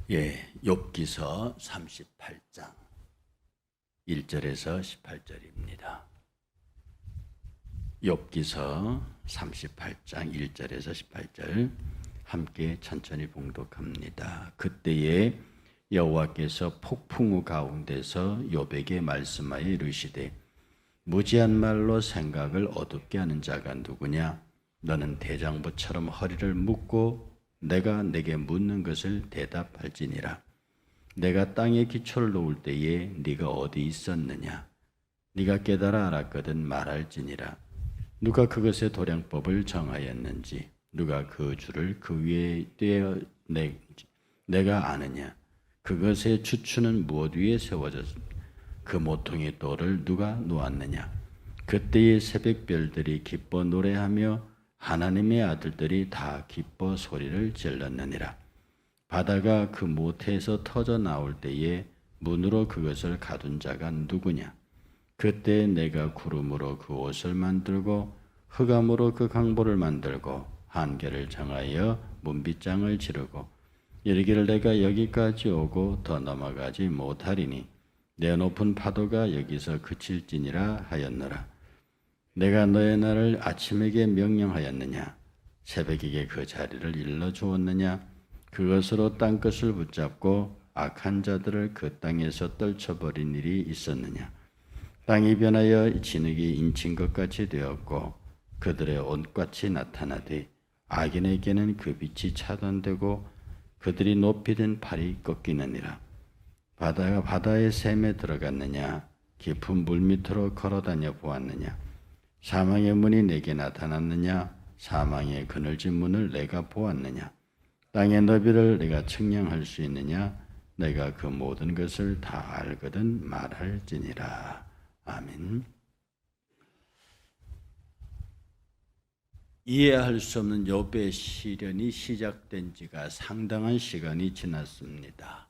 욥기서 38장 1절에서 18절입니다. 욥기서 38장 1절에서 18절 함께 천천히 봉독합니다. 그때에 여호와께서 폭풍우 가운데서 욥에게 말씀하여 이르시되 무지한 말로 생각을 어둡게 하는 자가 누구냐? 너는 대장부처럼 허리를 묶고 내가 내게 묻는 것을 대답할지니라. 내가 땅에 기초를 놓을 때에 네가 어디 있었느냐? 네가 깨달아 알았거든 말할지니라. 누가 그것의 도량법을 정하였는지 누가 그 줄을 그 위에 떼어내지 내가 아느냐? 그것의 주추는 무엇 위에 세워졌으며 그 모퉁이 돌을 누가 놓았느냐? 그때의 새벽별들이 기뻐 노래하며 하나님의 아들들이 다 기뻐 소리를 질렀느니라. 바다가 그 모태에서 터져 나올 때에 문으로 그것을 가둔 자가 누구냐? 그때 내가 구름으로 그 옷을 만들고 흑암으로 그 강보를 만들고 한계를 정하여 문빗장을 지르고 이르기를 내가 여기까지 오고 더 넘어가지 못하리니 내 높은 파도가 여기서 그칠지니라 하였노라. 내가 너의 날을 아침에게 명령하였느냐? 새벽에게 그 자리를 일러주었느냐? 그것으로 땅끝을 붙잡고 악한 자들을 그 땅에서 떨쳐버린 일이 있었느냐? 땅이 변하여 진흙이 인친 것 같이 되었고 그들의 옷같이 나타나되 악인에게는 그 빛이 차단되고 그들이 높이 든 팔이 꺾이느니라. 바다가 바다의 샘에 들어갔느냐? 깊은 물 밑으로 걸어다녀 보았느냐? 사망의 문이 내게 나타났느냐? 사망의 그늘진 문을 내가 보았느냐? 땅의 너비를 내가 측량할 수 있느냐? 내가 그 모든 것을 다 알거든 말할지니라. 아멘. 이해할 수 없는 욥의 시련이 시작된 지가 상당한 시간이 지났습니다.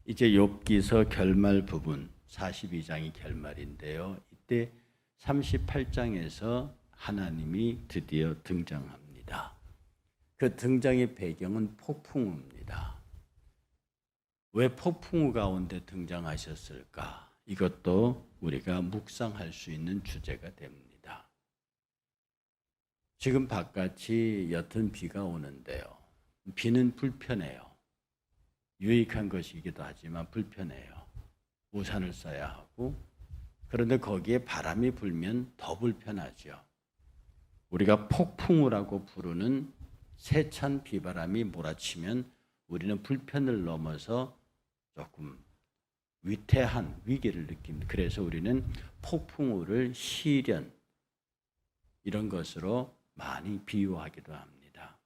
이제 욥기서 결말 부분 42장이 결말인데요. 이때 38장에서 하나님이 드디어 등장합니다. 그 등장의 배경은 폭풍우입니다. 왜 폭풍우 가운데 등장하셨을까? 이것도 우리가 묵상할 수 있는 주제가 됩니다. 지금 바깥이 옅은 비가 오는데요. 비는 불편해요. 유익한 것이기도 하지만 불편해요. 우산을 써야 하고 그런데 거기에 바람이 불면 더 불편하죠. 우리가 폭풍우라고 부르는 세찬 비바람이 몰아치면 우리는 불편을 넘어서 조금 위태한 위기를 느낍니다. 그래서 우리는 폭풍우를 시련 이런 것으로 많이 비유하기도 합니다.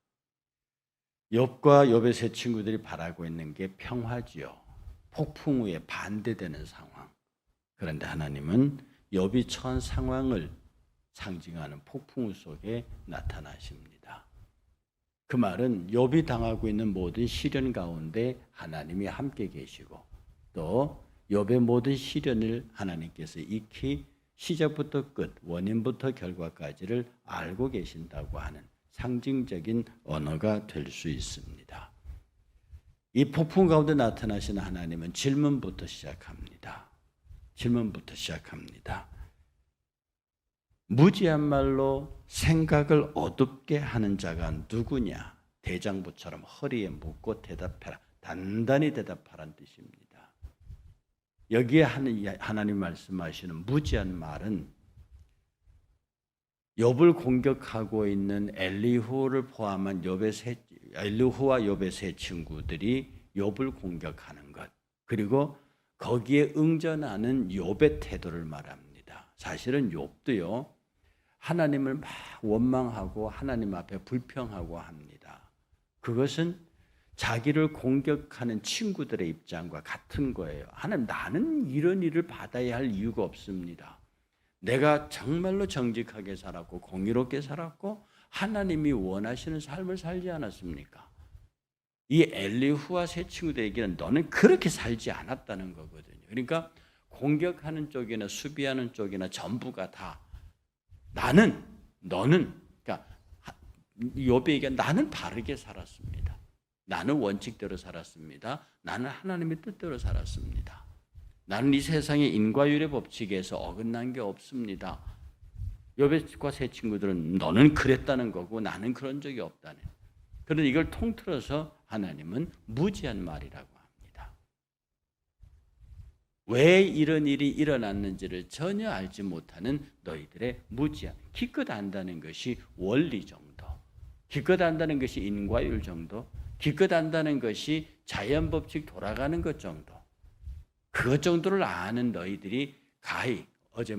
욥과 욥의 세 친구들이 바라고 있는 게 평화지요. 폭풍우에 반대되는 상황. 그런데 하나님은 욥이 처한 상황을 상징하는 폭풍우 속에 나타나십니다. 그 말은 욥이 당하고 있는 모든 시련 가운데 하나님이 함께 계시고 또 욥의 모든 시련을 하나님께서 익히 시작부터 끝, 원인부터 결과까지를 알고 계신다고 하는 상징적인 언어가 될 수 있습니다. 이 폭풍 가운데 나타나시는 하나님은 질문부터 시작합니다. 무지한 말로 생각을 어둡게 하는 자가 누구냐? 대장부처럼 허리에 묶고 대답해라. 단단히 대답하라는 뜻입니다. 여기에 하나님 말씀하시는 무지한 말은 욥을 공격하고 있는 엘리후를 포함한 엘리후와 욥의 세 친구들이 욥을 공격하는 것, 그리고 거기에 응전하는 욥의 태도를 말합니다. 사실은 욥도요, 하나님을 막 원망하고 하나님 앞에 불평하고 합니다. 그것은 자기를 공격하는 친구들의 입장과 같은 거예요. 하나님, 나는 이런 일을 받아야 할 이유가 없습니다. 내가 정말로 정직하게 살았고 공의롭게 살았고 하나님이 원하시는 삶을 살지 않았습니까? 이 엘리후와 세 친구들에게는 너는 그렇게 살지 않았다는 거거든요. 그러니까 공격하는 쪽이나 수비하는 쪽이나 전부가 다 너는 그러니까 욥에게 나는 바르게 살았습니다. 나는 원칙대로 살았습니다. 나는 하나님의 뜻대로 살았습니다. 나는 이 세상의 인과율의 법칙에서 어긋난 게 없습니다. 욥과 세 친구들은 너는 그랬다는 거고 나는 그런 적이 없다는. 그런데 이걸 통틀어서 하나님은 무지한 말이라고 합니다. 왜 이런 일이 일어났는지를 전혀 알지 못하는 너희들의 무지한, 기껏 안다는 것이 원리 정도, 기껏 안다는 것이 인과율 정도, 기껏 안다는 것이 자연법칙 돌아가는 것 정도, 그것 정도를 아는 너희들이 가히 어제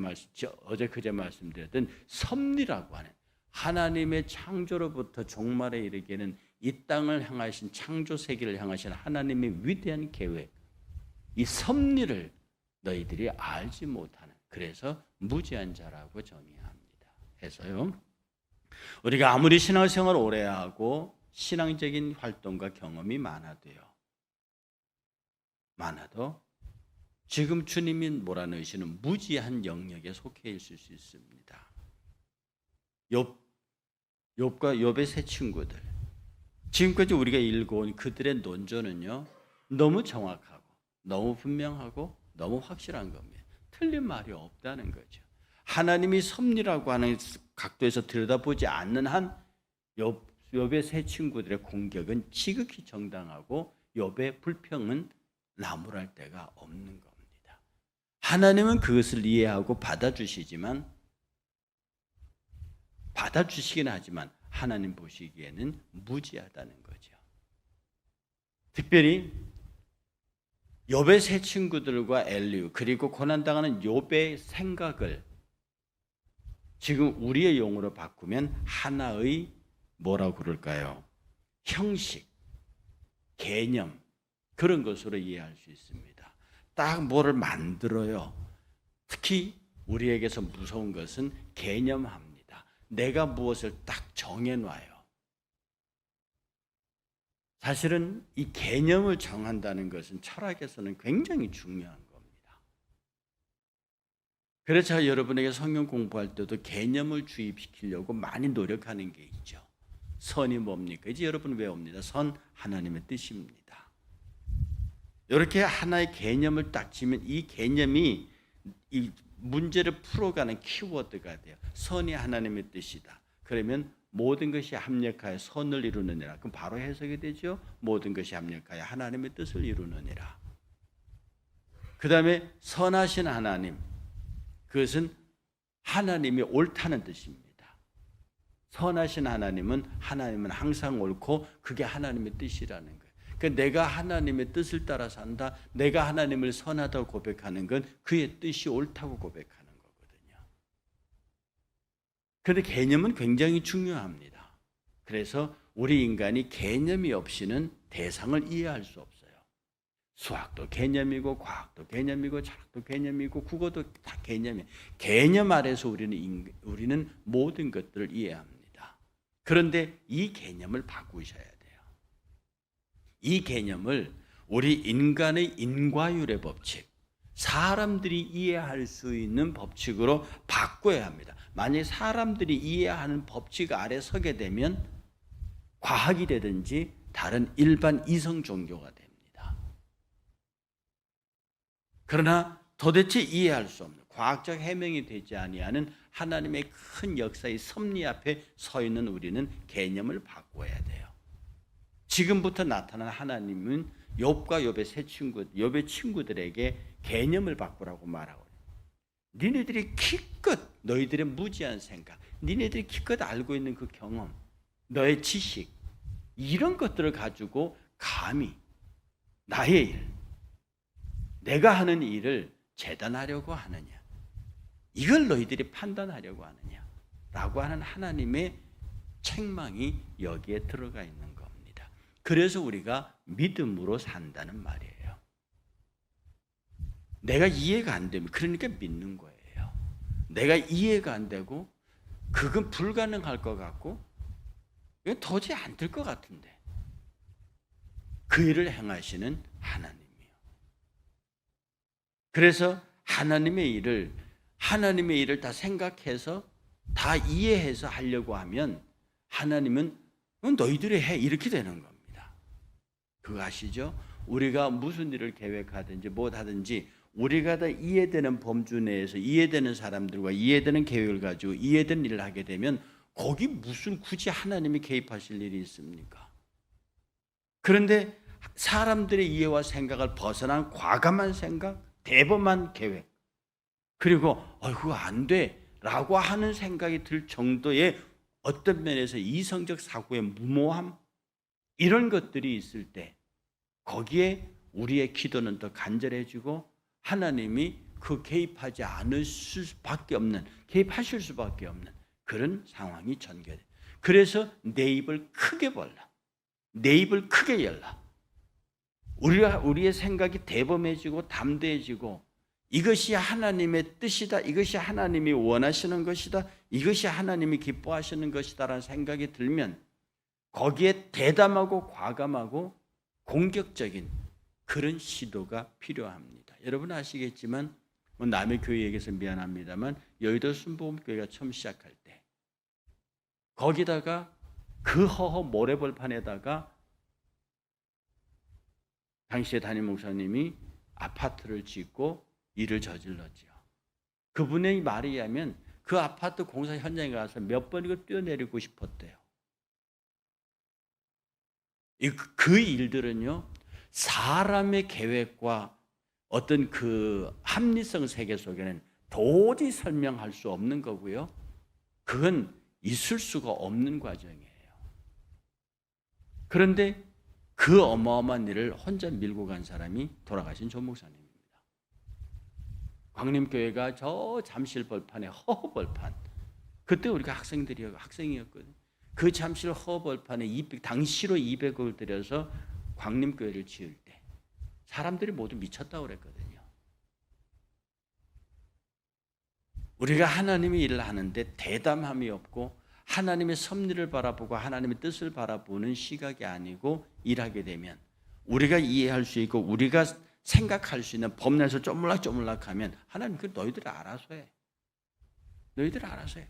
그제 말씀드렸던 섭리라고 하는 하나님의 창조로부터 종말에 이르기에는 이 땅을 향하신 창조 세계를 향하신 하나님의 위대한 계획, 이 섭리를 너희들이 알지 못하는, 그래서 무지한 자라고 정의합니다. 해서요, 우리가 아무리 신앙생활 오래 하고 신앙적인 활동과 경험이 많아도 지금 주님이 몰아넣으시는 무지한 영역에 속해 있을 수 있습니다. 욥과 욥의 세 친구들, 지금까지 우리가 읽어온 그들의 논조는요, 너무 정확하고 너무 분명하고 너무 확실한 겁니다. 틀린 말이 없다는 거죠. 하나님이 섭리라고 하는 각도에서 들여다보지 않는 한 욥의 세 친구들의 공격은 지극히 정당하고 욥의 불평은 나무랄 데가 없는 겁니다. 하나님은 그것을 이해하고 받아주시긴 하지만 하나님 보시기에는 무지하다는 거죠. 특별히 욥의 세 친구들과 엘리후, 그리고 고난당하는 욥의 생각을 지금 우리의 용어로 바꾸면 하나의 뭐라고 그럴까요? 형식, 개념, 그런 것으로 이해할 수 있습니다. 딱 뭐를 만들어요. 특히 우리에게서 무서운 것은 개념합니다. 내가 무엇을 딱 정해놔요. 사실은 이 개념을 정한다는 것은 철학에서는 굉장히 중요한 겁니다. 그래서 제가 여러분에게 성경 공부할 때도 개념을 주입시키려고 많이 노력하는 게 있죠. 선이 뭡니까? 이제 여러분 외웁니다. 선, 하나님의 뜻입니다. 이렇게 하나의 개념을 딱 지면 이 개념이 이 문제를 풀어가는 키워드가 돼요. 선이 하나님의 뜻이다. 그러면 모든 것이 합력하여 선을 이루느니라. 그럼 바로 해석이 되죠. 모든 것이 합력하여 하나님의 뜻을 이루느니라. 그 다음에 선하신 하나님, 그것은 하나님이 옳다는 뜻입니다. 선하신 하나님은 항상 옳고 그게 하나님의 뜻이라는 거예요. 그러니까 내가 하나님의 뜻을 따라 산다, 내가 하나님을 선하다고 고백하는 건 그의 뜻이 옳다고 고백하는 거거든요. 그런데 개념은 굉장히 중요합니다. 그래서 우리 인간이 개념이 없이는 대상을 이해할 수 없어요. 수학도 개념이고 과학도 개념이고 철학도 개념이고 국어도 다 개념이에요. 개념 아래서 우리는 모든 것들을 이해합니다. 그런데 이 개념을 바꾸셔야 돼요. 이 개념을 우리 인간의 인과율의 법칙, 사람들이 이해할 수 있는 법칙으로 바꿔야 합니다. 만약 사람들이 이해하는 법칙 아래 서게 되면 과학이 되든지 다른 일반 이성 종교가 됩니다. 그러나 도대체 이해할 수 없는, 과학적 해명이 되지 아니하는 하나님의 큰 역사의 섭리 앞에 서 있는 우리는 개념을 바꿔야 돼요. 지금부터 나타난 하나님은 욥과 욥의 친구들에게 개념을 바꾸라고 말하고, 니네들이 기껏 너희들의 무지한 생각, 니네들이 기껏 알고 있는 그 경험, 너의 지식, 이런 것들을 가지고 감히 나의 일, 내가 하는 일을 재단하려고 하느냐, 이걸 너희들이 판단하려고 하느냐 라고 하는 하나님의 책망이 여기에 들어가 있는 겁니다. 그래서 우리가 믿음으로 산다는 말이에요. 내가 이해가 안 되면, 그러니까 믿는 거예요. 내가 이해가 안 되고 그건 불가능할 것 같고 이건 도저히 안 될 것 같은데 그 일을 행하시는 하나님이요. 그래서 하나님의 일을 다 생각해서 다 이해해서 하려고 하면 하나님은 너희들이 해, 이렇게 되는 겁니다. 그거 아시죠? 우리가 무슨 일을 계획하든지 뭐하든지 우리가 다 이해되는 범주 내에서 이해되는 사람들과 이해되는 계획을 가지고 이해되는 일을 하게 되면 거기 무슨 굳이 하나님이 개입하실 일이 있습니까? 그런데 사람들의 이해와 생각을 벗어난 과감한 생각, 대범한 계획, 그리고 그거 안 돼 라고 하는 생각이 들 정도의 어떤 면에서 이성적 사고의 무모함, 이런 것들이 있을 때 거기에 우리의 기도는 더 간절해지고 하나님이 그 개입하지 않을 수밖에 없는, 개입하실 수밖에 없는 그런 상황이 전개돼. 그래서 내 입을 크게 벌라, 내 입을 크게 열라. 우리의 생각이 대범해지고 담대해지고 이것이 하나님의 뜻이다, 이것이 하나님이 원하시는 것이다, 이것이 하나님이 기뻐하시는 것이다라는 생각이 들면 거기에 대담하고 과감하고 공격적인 그런 시도가 필요합니다. 여러분 아시겠지만 남의 교회 얘기해서 미안합니다만 여의도 순복음교회가 처음 시작할 때 거기다가 그 허허 모래벌판에다가 당시에 담임 목사님이 아파트를 짓고 일을 저질렀죠. 그분의 말에 의하면 그 아파트 공사 현장에 가서 몇 번이고 뛰어내리고 싶었대요. 그 일들은요, 사람의 계획과 어떤 그 합리성 세계 속에는 도저히 설명할 수 없는 거고요. 그건 있을 수가 없는 과정이에요. 그런데 그 어마어마한 일을 혼자 밀고 간 사람이 돌아가신 조 목사님입니다. 광림교회가 저 잠실 벌판에 허허벌판, 그때 우리가 학생이었거든요. 그 잠실 허허벌판에 당시로 200억을 들여서 광림교회를 지을 때 사람들이 모두 미쳤다고 그랬거든요. 우리가 하나님의 일을 하는데 대담함이 없고 하나님의 섭리를 바라보고 하나님의 뜻을 바라보는 시각이 아니고 일하게 되면 우리가 이해할 수 있고 우리가 생각할 수 있는 범위에서 쪼물락쪼물락하면 하나님 그 너희들 알아서 해. 너희들 알아서 해.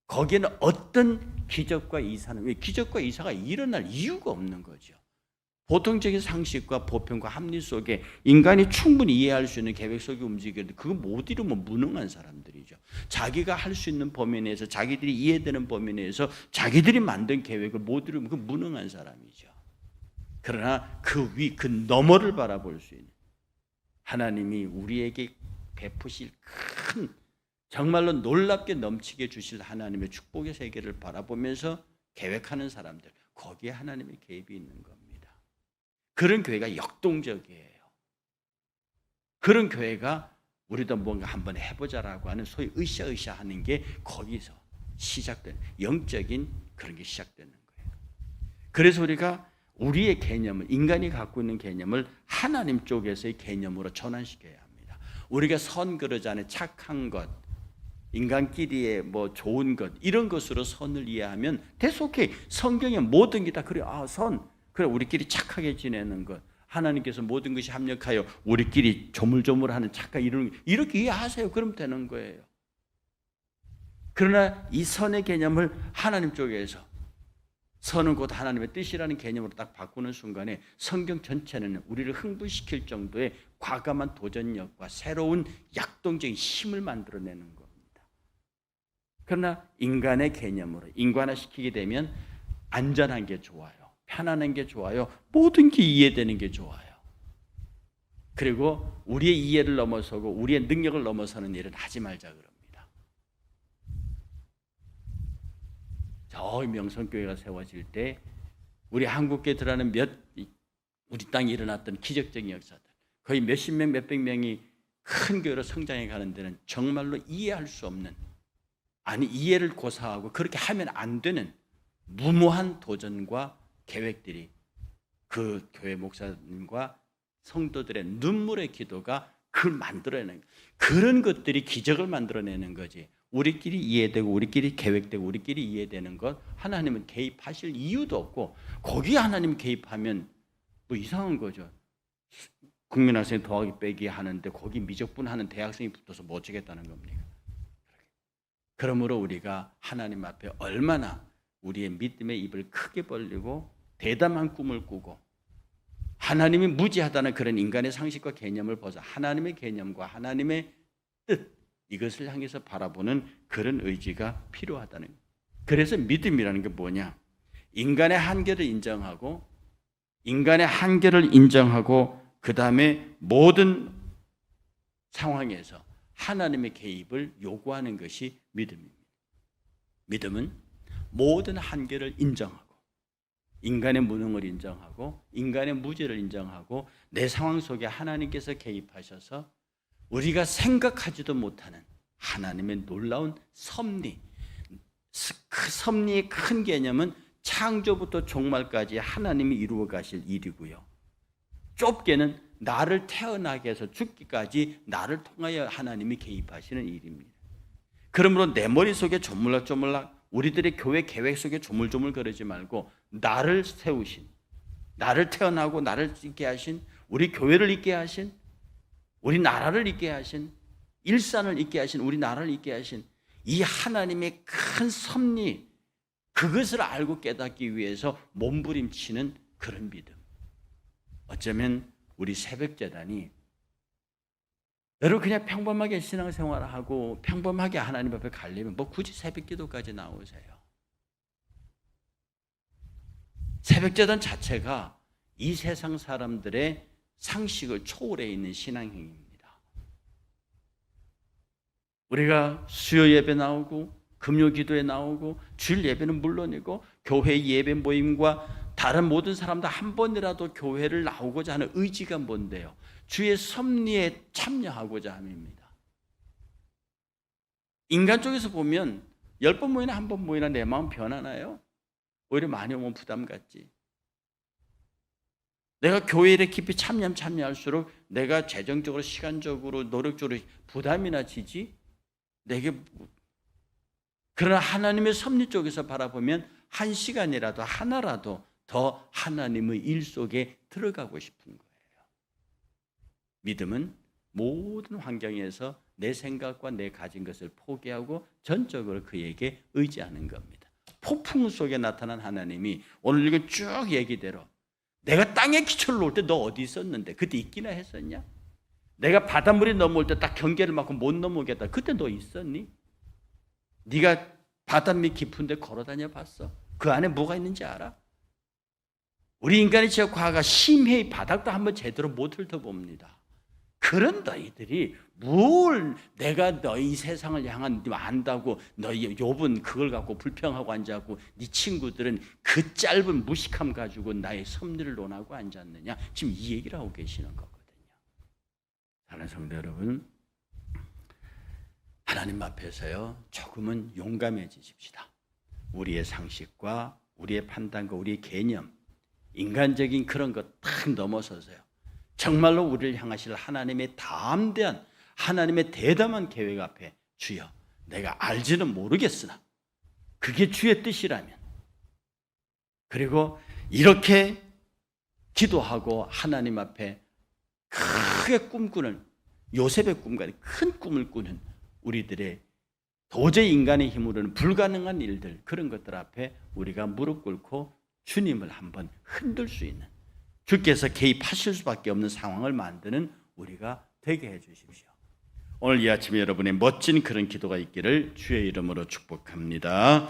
거기에는 어떤 기적과 이사는, 기적과 이사가 일어날 이유가 없는 거죠. 보통적인 상식과 보편과 합리 속에 인간이 충분히 이해할 수 있는 계획 속에 움직이는데 그거 못 이루면 무능한 사람들이죠. 자기가 할 수 있는 범위 내에서 자기들이 이해되는 범위 내에서 자기들이 만든 계획을 못 이루면 그 무능한 사람이죠. 그러나 그 너머를 바라볼 수 있는 하나님이 우리에게 베푸실 큰, 정말로 놀랍게 넘치게 주실 하나님의 축복의 세계를 바라보면서 계획하는 사람들, 거기에 하나님의 개입이 있는 겁니다. 그런 교회가 역동적이에요. 그런 교회가 우리도 뭔가 한번 해보자라고 하는 소위 으쌰으쌰 하는 게 거기서 시작되는, 영적인 그런 게 시작되는 거예요. 그래서 우리가 우리의 개념을, 인간이 갖고 있는 개념을 하나님 쪽에서의 개념으로 전환시켜야 합니다. 우리가 선 그러지 않은 착한 것, 인간끼리의 뭐 좋은 것, 이런 것으로 선을 이해하면 대속해. 성경에 모든 게 다 그래. 그래, 우리끼리 착하게 지내는 것, 하나님께서 모든 것이 합력하여 우리끼리 조물조물하는 착한 이렇게 이해하세요. 그럼 되는 거예요. 그러나 이 선의 개념을 하나님 쪽에서, 선은 곧 하나님의 뜻이라는 개념으로 딱 바꾸는 순간에 성경 전체는 우리를 흥분시킬 정도의 과감한 도전력과 새로운 약동적인 힘을 만들어내는 겁니다. 그러나 인간의 개념으로 인간화시키게 되면 안전한 게 좋아요. 편안한 게 좋아요. 모든 게 이해되는 게 좋아요. 그리고 우리의 이해를 넘어서고 우리의 능력을 넘어서는 일은 하지 말자 그럽니다. 저 명성교회가 세워질 때 우리 한국에 들어가는 우리 땅에 일어났던 기적적인 역사들, 거의 몇십 명, 몇백 명이 큰 교회로 성장해 가는 데는 정말로 이해할 수 없는, 이해를 고사하고 그렇게 하면 안 되는 무모한 도전과 계획들이 그 교회 목사님과 성도들의 눈물의 기도가 그걸 만들어내는, 그런 것들이 기적을 만들어내는 거지. 우리끼리 이해되고 우리끼리 계획되고 우리끼리 이해되는 것, 하나님은 개입하실 이유도 없고, 거기에 하나님 개입하면 뭐 이상한 거죠. 국민학생 더하기 빼기 하는데 거기 미적분 하는 대학생이 붙어서 뭐 어쩌겠다는 겁니까? 그러므로 우리가 하나님 앞에 얼마나 우리의 믿음의 입을 크게 벌리고 대담한 꿈을 꾸고 하나님이 무지하다는 그런 인간의 상식과 개념을 벗어 하나님의 개념과 하나님의 뜻, 이것을 향해서 바라보는 그런 의지가 필요하다는 거예요. 그래서 믿음이라는 게 뭐냐? 인간의 한계를 인정하고 그 다음에 모든 상황에서 하나님의 개입을 요구하는 것이 믿음입니다. 믿음은 모든 한계를 인정하고 인간의 무능을 인정하고 인간의 무지를 인정하고 내 상황 속에 하나님께서 개입하셔서 우리가 생각하지도 못하는 하나님의 놀라운 섭리, 그 섭리의 큰 개념은 창조부터 종말까지 하나님이 이루어 가실 일이고요. 좁게는 나를 태어나게 해서 죽기까지 나를 통하여 하나님이 개입하시는 일입니다. 그러므로 내 머릿속에 조물락조물락 우리들의 교회 계획 속에 조물조물 거리지 말고 나를 세우신, 나를 태어나고 나를 있게 하신, 우리 교회를 있게 하신, 우리 나라를 있게 하신, 일산을 있게 하신, 우리 나라를 있게 하신 이 하나님의 큰 섭리, 그것을 알고 깨닫기 위해서 몸부림치는 그런 믿음. 어쩌면 우리 새벽재단이 여러분 그냥 평범하게 신앙생활을 하고 평범하게 하나님 앞에 가려면 뭐 굳이 새벽기도까지 나오세요. 새벽재단 자체가 이 세상 사람들의 상식을 초월해 있는 신앙행위입니다. 우리가 수요 예배 나오고 금요 기도에 나오고 주일 예배는 물론이고 교회 예배 모임과 다른 모든 사람들 한 번이라도 교회를 나오고자 하는 의지가 뭔데요? 주의 섭리에 참여하고자 함입니다. 인간 쪽에서 보면 10번 모이나 한 번 모이나 내 마음 변하나요? 오히려 많이 오면 부담 갖지. 내가 교회에 깊이 참여할수록 내가 재정적으로 시간적으로 노력적으로 부담이나 지지? 내게 그러나 하나님의 섭리 쪽에서 바라보면 한 시간이라도 하나라도 더 하나님의 일 속에 들어가고 싶은 거예요. 믿음은 모든 환경에서 내 생각과 내 가진 것을 포기하고 전적으로 그에게 의지하는 겁니다. 폭풍 속에 나타난 하나님이 오늘 이거 쭉 얘기대로 내가 땅에 기초를 놓을 때 너 어디 있었는데 그때 있기나 했었냐? 내가 바닷물이 넘어올 때 딱 경계를 막고 못 넘어오겠다. 그때 너 있었니? 네가 바닷밑 깊은 데 걸어다녀 봤어? 그 안에 뭐가 있는지 알아? 우리 인간의 지적 과거가 심히 바닥도 한번 제대로 못 훑어봅니다. 그런 너희들이 뭘 내가 너희 세상을 향한 안다고 너희 욥은 그걸 갖고 불평하고 앉았고 네 친구들은 그 짧은 무식함 가지고 나의 섭리를 논하고 앉았느냐? 지금 이 얘기를 하고 계시는 거거든요. 사랑하는 성도 여러분, 하나님 앞에서요 조금은 용감해지십시다. 우리의 상식과 우리의 판단과 우리의 개념, 인간적인 그런 것 탁 넘어서서요 정말로 우리를 향하실 하나님의 담대한 하나님의 대담한 계획 앞에 주여 내가 알지는 모르겠으나 그게 주의 뜻이라면 그리고 이렇게 기도하고 하나님 앞에 크게 꿈꾸는 요셉의 꿈과 큰 꿈을 꾸는 우리들의 도저히 인간의 힘으로는 불가능한 일들 그런 것들 앞에 우리가 무릎 꿇고 주님을 한번 흔들 수 있는 주께서 개입하실 수밖에 없는 상황을 만드는 우리가 되게 해 주십시오. 오늘 이 아침에 여러분의 멋진 그런 기도가 있기를 주의 이름으로 축복합니다.